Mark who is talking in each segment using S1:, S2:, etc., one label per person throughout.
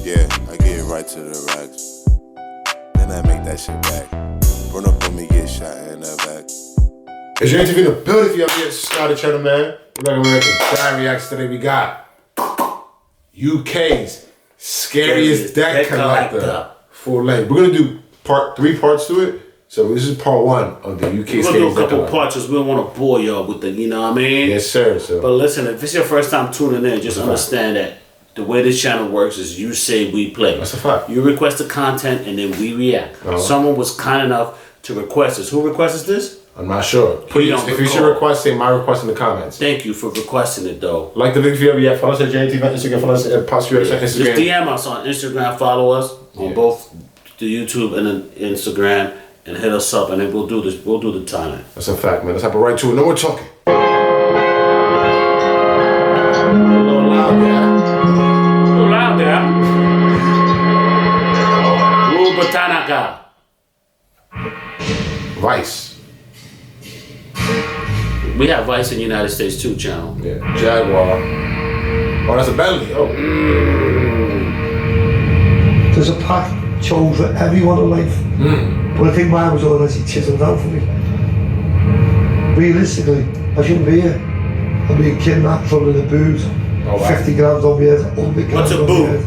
S1: Yeah, I get right to the racks. Then I make that shit back. Run up on me, get shot in the back.
S2: It's your interview in the building. If you have subscribe to the channel, man. We're back with the Diary Reacts today. We got UK's Scariest Deck Collector. Full length. We're gonna do three parts to it. So this is part one of the UK Scariest Deck Collector.
S3: We're gonna do a couple parts because we don't want to bore y'all with the, you know what I mean?
S2: Yes, sir. So.
S3: But listen, if it's your first time tuning in, just understand that the way this channel works is you say we play.
S2: That's a fact.
S3: You request the content and then we react. Someone was kind enough to request this. Who requested this?
S2: I'm not sure. Please, if you should request, say my request in the comments.
S3: Thank you for requesting it, though.
S2: Like the video if you have yet. Follow us at JNT on Instagram. Follow us at Posture Instagram.
S3: Just DM us on Instagram. Follow us on both the YouTube and the Instagram, and hit us up, and then we'll do this. We'll do the timing.
S2: That's a fact, man. Let's hop right to it. No more talking. A little loud there.
S3: A little loud there. Rubatanaka.
S2: Vice.
S3: We have Vice in the United States too, channel.
S2: Yeah. Jaguar. Oh, that's a Bentley. Oh.
S4: There's a pack chose for everyone in life. But I think mine was already chiseled out for me. Realistically, I shouldn't be here. I'm being kidnapped, thrown in the booze. 50 grams on my head, 100 grams
S3: What's a
S4: on my
S3: boo?
S4: head.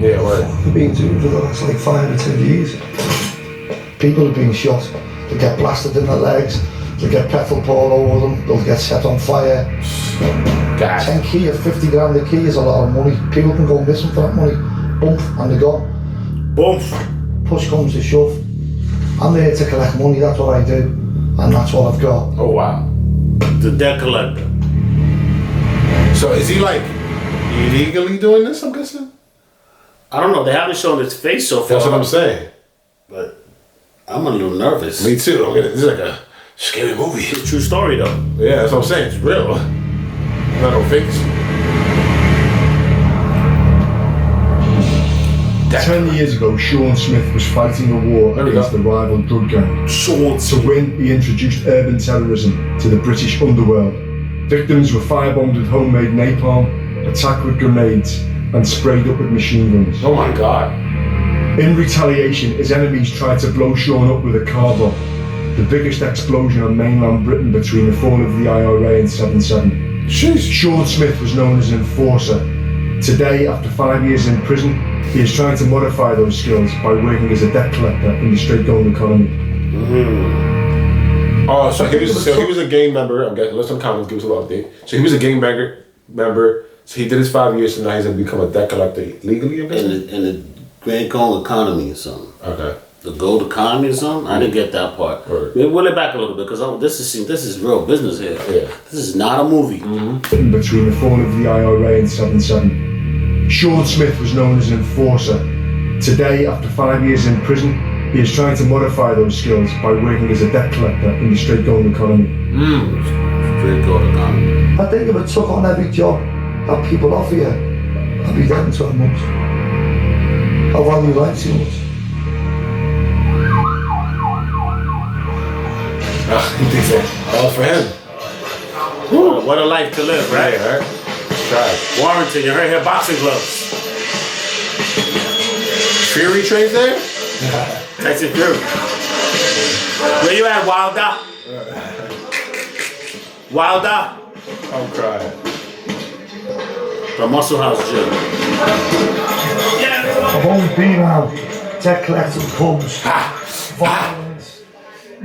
S2: Yeah, right.
S4: I've been doing for the last like 5 or 10 years. People have been shot. They get blasted in their legs. They get petrol poured over them. They'll get set on fire.
S2: God.
S4: 10 key or 50 grand a key is a lot of money. People can go missing for that money. Bump and they're gone.
S3: Bump.
S4: Push comes to shove. I'm there to collect money, that's what I do. And that's what I've got.
S2: Oh, wow.
S3: The debt collector.
S2: So is he like illegally doing this, I'm guessing?
S3: I don't know. They haven't shown his face so far.
S2: That's what I'm saying.
S3: But I'm a little nervous.
S2: Me too. I mean, this is like a scary movie.
S3: It's a true story, though.
S2: Yeah, that's what I'm saying. It's real. Not no fakes.
S5: 10 years ago, Sean Smith was fighting a war against the rival drug gang. To win, he introduced urban terrorism to the British underworld. Victims were firebombed with homemade napalm, attacked with grenades, and sprayed up with machine guns.
S2: Oh my God.
S5: In retaliation, his enemies tried to blow Sean up with a car bomb, the biggest explosion on mainland Britain between the fall of the IRA and 7/7. Sean Smith was known as an enforcer. Today, after 5 years in prison, he is trying to modify those skills by working as a debt collector in the straight-going economy.
S2: Oh, so he was a gang member. I'm getting listen comments. Give us a little update. So he was a gang member. So he did his 5 years, so now he's gonna become a debt collector legally. I'm guessing.
S3: In the Grand Kong economy or something.
S2: Okay.
S3: The gold economy or something. I didn't get that part.
S2: Right.
S3: Maybe will it back a little bit because this is real business here.
S2: Yeah.
S3: This is not a movie.
S5: Between the fall of the IRA and 7/7. Sean Smith was known as an enforcer. Today, after 5 years in prison, he is trying to modify those skills by working as a debt collector in the straight-going economy.
S3: Straight gold economy.
S4: I think if I took on every job that people offer you, I'd be getting 12 months. I value life too much.
S2: He thinks that all for him.
S3: What a life to live, right?
S2: Yeah, right? Try.
S3: Warrington, you heard here boxing gloves.
S2: Fury trains there?
S3: Tyson Fury. Where you at, Wilder? Wilder?
S2: I'm crying.
S3: The Muscle House Gym.
S4: I've only been around debt collecting clubs, violence.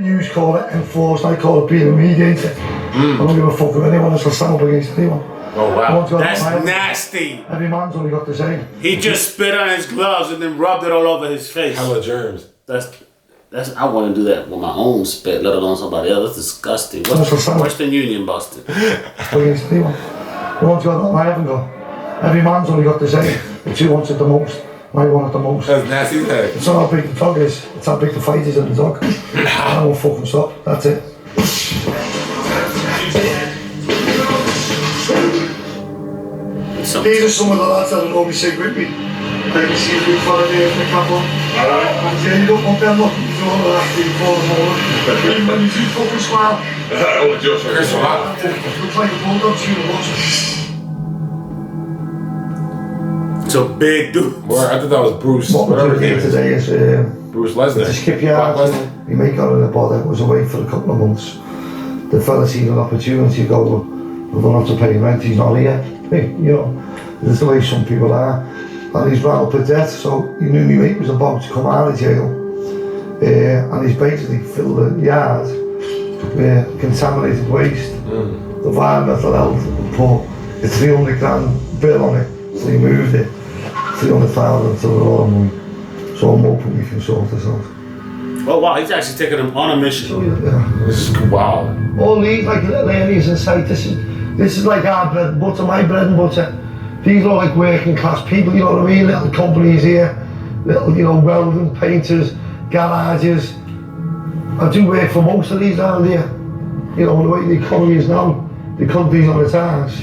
S4: You call it enforced, I call it being a mediator. I don't give a fuck with anyone else will stand up against anyone.
S2: Oh wow.
S3: That's nasty.
S4: Every man's only got the same.
S3: He just spit on his gloves and then rubbed it all over his face.
S2: Hella germs.
S3: That's I want to do that with my own spit, let alone somebody else. That's disgusting. Western Union busted.
S4: Against anyone. The one's got that I haven't got. Every man's only got the same. If you want it the most, I want it the most.
S2: That's nasty.
S4: It's not how big the dog is, it's how big the fight is in the dog. I won't fucking stop, that's it. These are some of the lads that will always sit with me. They can see a big fella there in the couple. And yeah, you don't want them looking for all of that big falling over. When you do fucking smile.
S2: Oh, just for Chris,
S4: looks like a bulldog shooting a watch.
S3: It's a big dude.
S2: Well, I thought that was Bruce.
S4: What we're
S2: Whatever
S4: doing
S2: his
S4: here
S2: name is.
S4: today is
S2: Bruce Lesnar.
S4: to skip
S2: Brock
S4: yards.
S2: Lesnar.
S4: My mate got in a bother, was away for a couple of months. The fella seen an opportunity to go, well, we don't have to pay rent, he's not here. You know, this is the way some people are. And he's ran up a debt, so he knew my mate was about to come out of jail. And he's basically filled the yard with contaminated waste. The environmental health put a 300 grand bill on it, so he moved it 300,000 to the law money. So I'm hoping we can sort this out.
S3: Oh wow, he's actually taking them on a mission.
S4: Yeah.
S2: This is wow.
S4: All these like little areas in sight, this is like our bread and butter, my bread and butter. These are like working class people, you know what I mean? Little companies here, little, you know, welding, painters, garages. I do work for most of these down here. You know, the way the economy is now, the country's on its arse.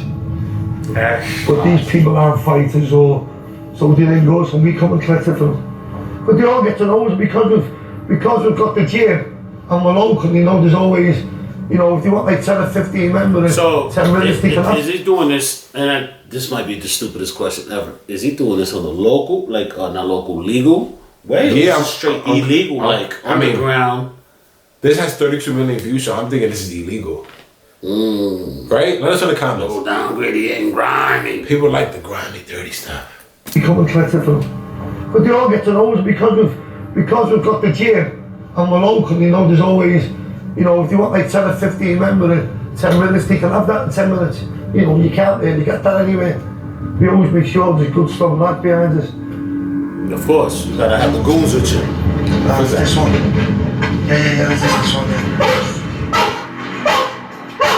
S4: But these people aren't fighters or so they ain't good, and we come and collect it for them. But they all get to know us because we've got the gym and we're local, you know, there's always, you know, if you want like 10 or 15 members,
S3: So
S4: 10 minutes they can
S3: is he doing this? And this might be the stupidest question ever. Is he doing this on the local, like not local, legal way?
S2: Yeah,
S3: I'm straight illegal, like
S2: I mean,
S3: underground.
S2: This has 32 million views, so I'm thinking this is illegal. Right? Let us know in the comments.
S3: Go down gritty and grimy.
S2: People like the grimy, dirty stuff.
S4: we come and collect it for them. But they all get to know us because we've got the gym and we're local, you know, there's always, you know, if you want like 10 or 15 members in 10 minutes, they can have that in 10 minutes. You know, you can't really get that anyway. We always make sure there's good stuff like behind us.
S3: Of course, you gotta have the goons with you.
S4: That's this one. Yeah, that's this one, yeah.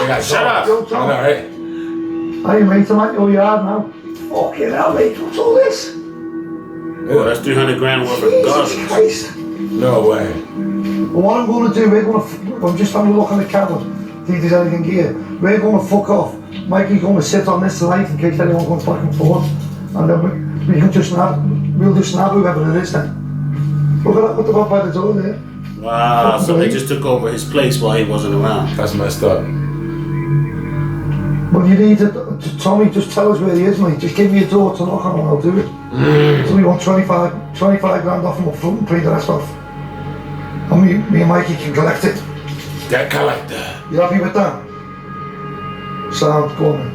S2: They got
S3: Shut up.
S4: Yo,
S2: All
S4: Tom.
S2: right.
S4: Hey mate, I'm at your yard now. Fucking hell mate, what's all this?
S3: Oh, that's 300 grand worth of
S4: Jesus
S3: garbage.
S4: Christ.
S2: No way.
S4: Well, what I'm going to do, I'm just having a look on the camera, see if there's anything here. We're going to fuck off. Mikey's going to sit on this tonight in case anyone comes back and forth. And then we can just we'll just nab whoever it is then. Look at that, what they got by the door there.
S3: Wow, so they just took over his place while he wasn't around.
S2: That's messed up.
S4: Well, you need to, Tommy, just tell us where he is, mate. Just give me a door to knock on and I'll do it. So we want 25 grand off him up front and pay the rest off. And me and Mikey can collect it.
S2: That collector.
S4: You happy with that? Sound, go on then.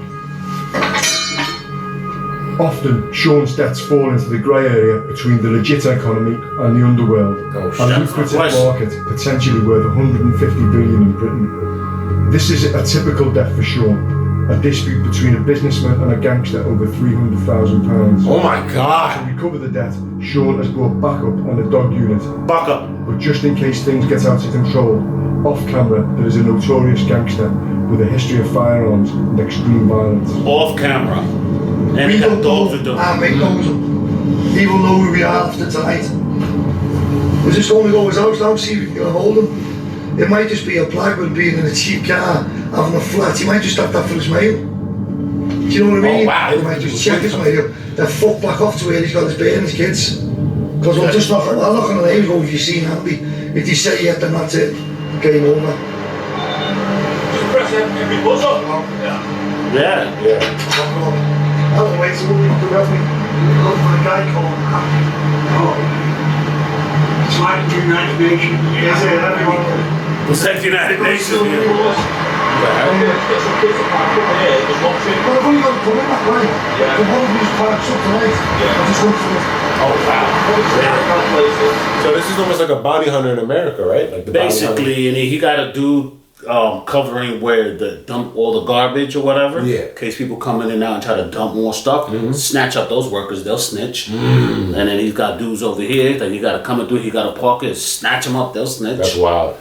S5: Often, Sean's debts fall into the grey area between the legit economy and the underworld,
S2: Oh,
S5: a
S2: shit.
S5: lucrative
S3: Question.
S5: market potentially worth 150 billion in Britain. This is a typical debt for Sean, a dispute between a businessman and a gangster over £300,000.
S2: Oh my
S5: To
S2: god.
S5: recover the debt, Sean has brought backup and a dog unit,
S3: Buck up.
S5: but just in case things get out of control, off camera there is a notorious gangster with a history of firearms and extreme violence.
S3: Off camera. And he got dogs with them.
S4: Our mate knows him. He will know who we are after tonight. We're just going to go to his house now, see if we can get a hold of him. It might just be a blackbird being in a cheap car, having a flat. He might just have that for his mail. Do you know what I mean?
S2: Oh, wow.
S4: He might just check his mail, then fuck back off to where he's got his bait and his kids. Because I'll knock on the name and go, have you seen Andy? If you say yeah, then that's it. Game over.
S6: Just press every buzzer.
S3: Yeah.
S2: Yeah.
S4: I don't wait, so what we do that, we look for a guy called
S6: It's like the United Nations.
S4: Is it? Everyone.
S3: Protect the United Nations.
S6: Get some kids to park up here, just watching.
S4: Well, I've only got to come in that way.
S6: Yeah.
S4: The one of these parks up tonight. I just went for it.
S2: Oh wow.
S6: Places.
S2: So this is almost like a bounty hunter in America, right? Like the bounty hunter.
S3: Basically, and he got a dude covering where the dump all the garbage or whatever.
S2: Yeah.
S3: In case people come in and out and try to dump more stuff, snatch up those workers, they'll snitch. And then he's got dudes over here that he got to come and do. He got to park it, snatch them up, they'll snitch.
S2: That's wild.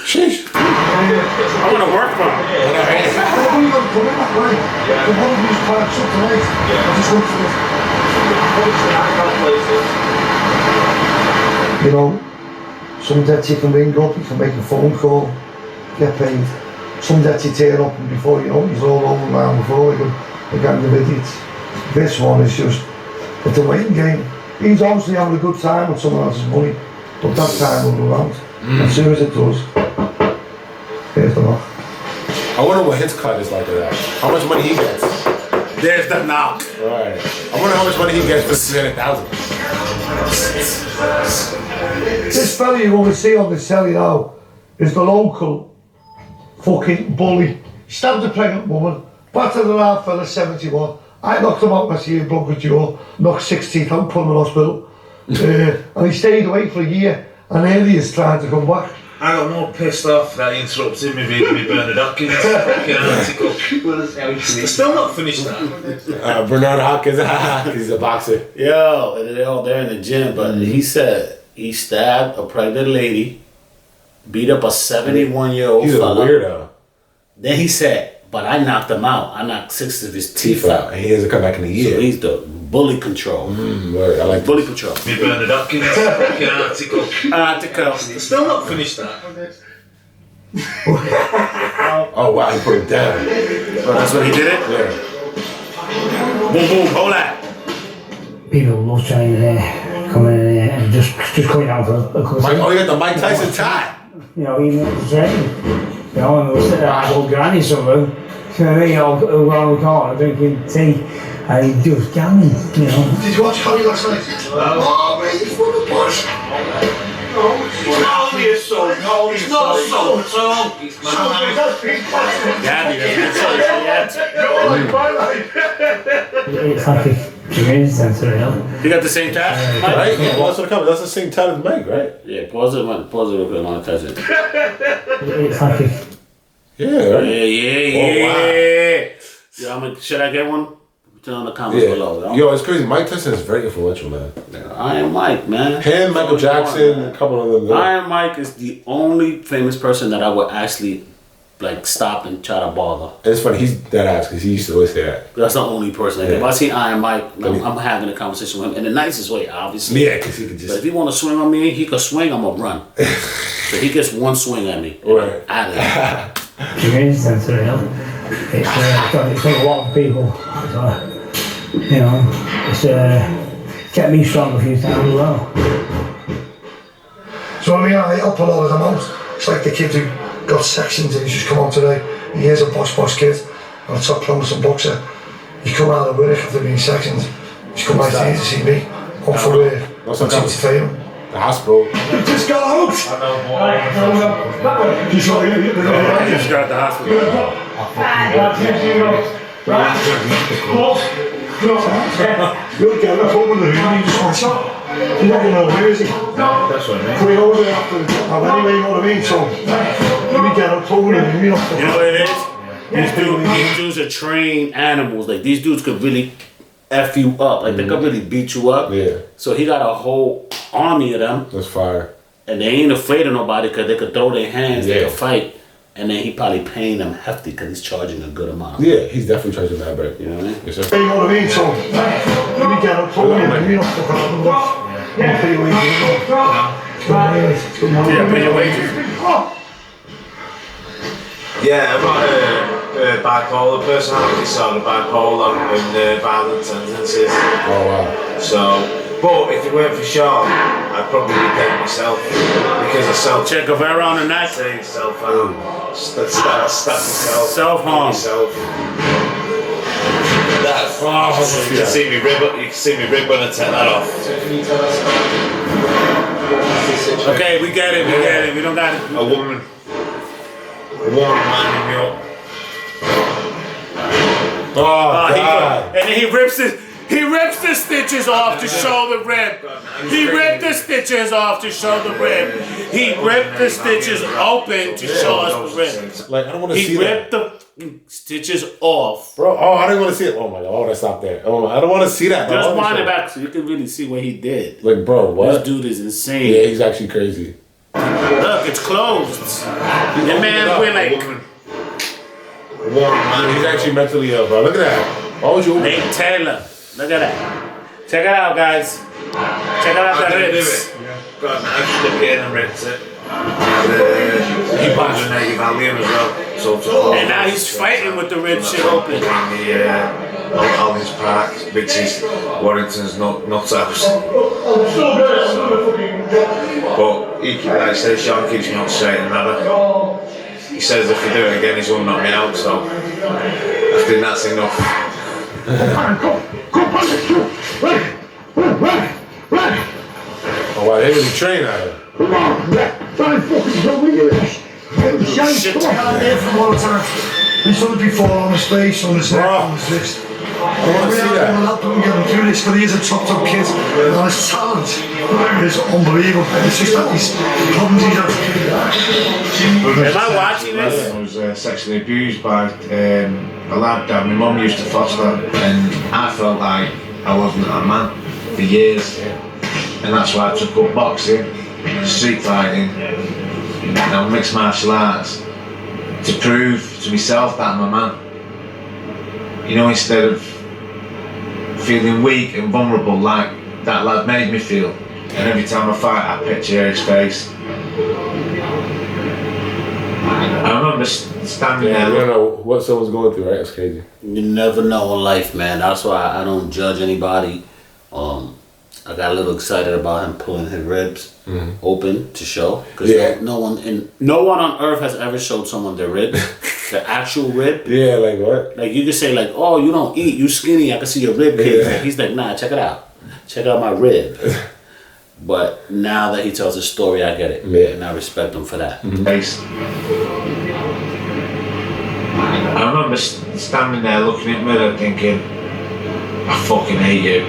S2: Sheesh.
S3: I want to work for him.
S4: I've only got to come in that way. The one of these parks up tonight. I just went for it. You know, some debts you can ring up, you can make a phone call, get paid. Some debts you turn up and before you know it, he's all over around before like a gang of idiots. This one is just, it's a waiting game. He's obviously having a good time with someone else's money, but that time will run out. As soon as it does, here's the knock.
S2: I wonder what his cut is like of that. How much money he gets.
S3: There's the knock.
S2: Right. I wonder how much money he gets for 300,000.
S4: This fella you want to see on the telly now is the local fucking bully. Stabbed a pregnant woman, battered an half fella 71. I knocked him out last year, broke a jaw, knocked 6 teeth out, put him in hospital. And he stayed away for a year, and here he is trying to come back.
S7: I got more pissed off that he interrupted me reading me Bernard Hopkins fucking article. Still not finished that.
S2: Bernard Hopkins, he's a boxer.
S3: Yo, and they're all there in the gym, but he said he stabbed a pregnant lady, beat up a 71-year-old
S2: He's a
S3: fella.
S2: weirdo.
S3: Then he said, but I knocked him out. I knocked 6 of his teeth out.
S2: And he hasn't come back in a year.
S3: So he's the bully control.
S2: Word. I like
S3: Bully control.
S7: Me Bernard Hopkins fucking article. Still not finished that.
S2: Oh wow, he put him down.
S3: Oh, that's what he did it?
S2: Yeah.
S3: Boom, boom, hold that.
S8: People love trying to come in and just coming out for a couple
S2: Mike, oh, you got the Mike Tyson tie.
S8: you know, even at the training. You know, and they'll sit there like old granny somewhere. You know what I mean? All around the corner drinking tea. And he just gambling, you know.
S4: Did you watch Holly last night? Oh, mate, he's full of push.
S7: It's not only a song, it's not a song at all.
S3: Gabby, that's
S8: It's like a community centre, you know.
S3: You got the same tat?
S2: Right? Yeah, well, that's what comes. That's the same tie as Mike, right?
S3: Yeah, pause it real quick, monetize it.
S8: It's like a...
S2: Yeah, right?
S3: Yeah.
S2: Oh, wow.
S3: Yo, should I get one? Put it in the comments below.
S2: Yo, it's crazy. Mike Tyson is very influential, man.
S3: Iron Mike, man.
S2: Him, Michael Jackson, a couple of them.
S3: Iron Mike is the only famous person that I would actually like stop and try to bother.
S2: And it's funny, he's dead ass because he used to always say that.
S3: That's the only person. Like,
S2: Yeah.
S3: if I see Iron Mike, I'm having a conversation with him in the nicest way, obviously.
S2: Yeah, because he could
S3: But if
S2: just.
S3: he want to swing on me, he could swing. I'm gonna run. So he gets one swing at me.
S2: Right.
S3: Out of there.
S8: community centre, you know. It's got a lot of people. So, you know, it's kept me strong a few times as well.
S4: So I mean, I help a lot of them out. It's like the kid who got sections and he's just come on today. He is a boss kid, and a top promising boxer. He come out of work after being sectioned. He's come right here to see me. Come for work.
S2: What's
S4: I'm
S2: up,
S4: to tell him.
S2: The hospital.
S4: You just got out!
S3: Just got the hospital.
S4: You'll get up over the room and you just want shot. You're not going to know where is he?
S7: That's what I mean.
S4: Put it over there after the job anyway, you know what I mean? So, you get up over the room, you're not
S3: You know what it is? These dudes are trained animals. Like, these dudes could really F you up. Like, they could really beat you up.
S2: Yeah.
S3: So he got a whole army of them.
S2: That's fire.
S3: And they ain't afraid of nobody because they could throw their hands, they
S2: Yeah.
S3: could fight. And then he probably paying them hefty because he's charging a good amount.
S2: Yeah, he's definitely charging that break.
S3: You know what I mean?
S2: Yes, sir.
S4: You know what I mean? So, you get up over the room, you're not fucking out of the box. You pay your wages.
S3: Yeah, pay your wages.
S7: Yeah, I've got a bipolar personality, sort of bipolar and violent tendencies.
S2: Oh, wow.
S7: So, but if it weren't for Sean, I'd probably be dead myself because I self
S3: Che Guevara on the night.
S7: say self-harm. Stab myself.
S3: Self-harm.
S7: Myself. That's,
S3: Oh,
S7: you can see me rib. You can see me rib when I take that off.
S3: Okay, we get it. We don't got it.
S7: A woman winding me up.
S2: Oh, God.
S3: And then he rips the stitches off to show the rib. He ripped the stitches off to show the rib. He ripped the stitches open to show us the rib.
S2: Like, I don't want to see
S3: He
S2: that.
S3: ripped the stitches off.
S2: Bro, oh, I didn't want to see it. Oh, my God. Oh, that's not there. Oh, my, I don't want to see that. Bro.
S3: Just
S2: I wanna
S3: wind
S2: see
S3: it back so you can really see what he did.
S2: Like, bro,
S3: This
S2: what?
S3: dude is insane.
S2: Yeah, he's actually crazy.
S3: Look, it's closed. The man went like
S2: He's actually mentally ill, bro. Look at that. Why would you?
S3: Nate Taylor. Look at that. Check it out, guys. Check out
S7: I
S3: the
S7: didn't do
S3: ribs.
S7: it. Got an extra pin and ripped it. And he bought a native allium as well. So
S3: And now he's fighting with the rib shit open.
S7: In the Alliance Park, which is Warrington's nuts house. But like I say, Sean keeps me on straight and narrow. He says if I do it again, he's gonna knock me out. So I think that's enough.
S2: Oh, wow, they really train out of it.
S4: Come on, try and fucking show me this. Shit, come on, there from all the time. He's done it before on his face, on his neck, on his wrist.
S2: I want to see that.
S4: We'll help him get him through this, because he is a top kid. And his talent is unbelievable. It's just that these problems he's had.
S3: Am I watching this?
S7: I was sexually abused by a lad that my mum used to foster, and I felt like I wasn't a man for years, and that's why I took up boxing, street fighting, and mixed martial arts to prove to myself that I'm a man. You know, instead of feeling weak and vulnerable like that lad made me feel. And every time I fight, I picture his face. I remember standing
S2: Yeah,
S7: there.
S2: you don't know what someone's going through, right? That's crazy.
S9: You never know in life, man. That's why I don't judge anybody. I got a little excited about him pulling his ribs open to show, because no one on earth has ever showed someone their rib, the actual rib.
S2: Yeah, like what?
S9: Like you could say like, oh, you don't eat, you skinny. I can see your rib cage.
S2: Yeah.
S9: He's like, nah, check it out. Check out my rib. But now that he tells his story, I get it, and I respect him for that.
S7: Face. I remember standing there looking in the mirror thinking, I fucking hate you.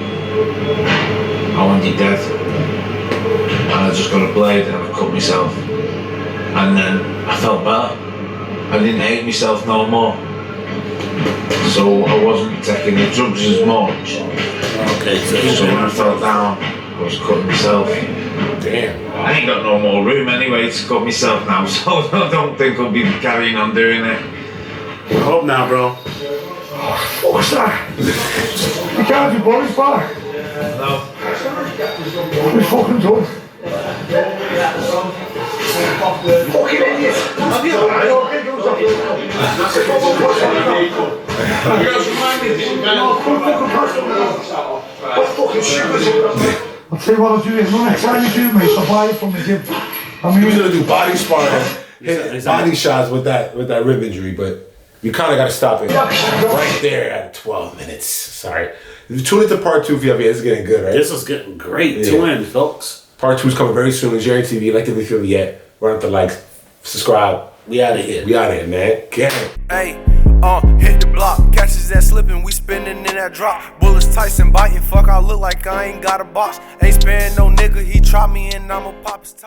S7: I want you dead. And I just got a blade and I cut myself. And then I felt better. I didn't hate myself no more. So I wasn't taking the drugs as much.
S9: Okay,
S7: So when I fell down, I was cutting myself.
S2: Damn.
S7: I ain't got no more room anyway to cut myself now, so I don't think I'll be carrying on doing it.
S3: I hope not, bro.
S4: What's that? You can't do bodies back.
S7: No.
S4: We're fucking done. Fucking idiot. I'll tell you what I'll do is, next time you do, mate, I'll buy it from the gym.
S2: He was gonna do body sparring, hit body shots with that rib injury, but you kind of got to stop it right there at 12 minutes. Sorry. Tune into part 2 if you have it. It's getting good, right?
S9: This is getting great. Tune in, folks.
S2: Part 2 is coming very soon. Jerry TV. Like if you feel it yet, run up the likes, subscribe.
S9: We out of here.
S2: We out of here, man. Get it.
S10: Hey, hit the block, catches that slipping, we spinning in that drop. Bullets Tyson biting, fuck, I look like I ain't got a box. Ain't sparing no nigga, he trot me and I'ma pop his top.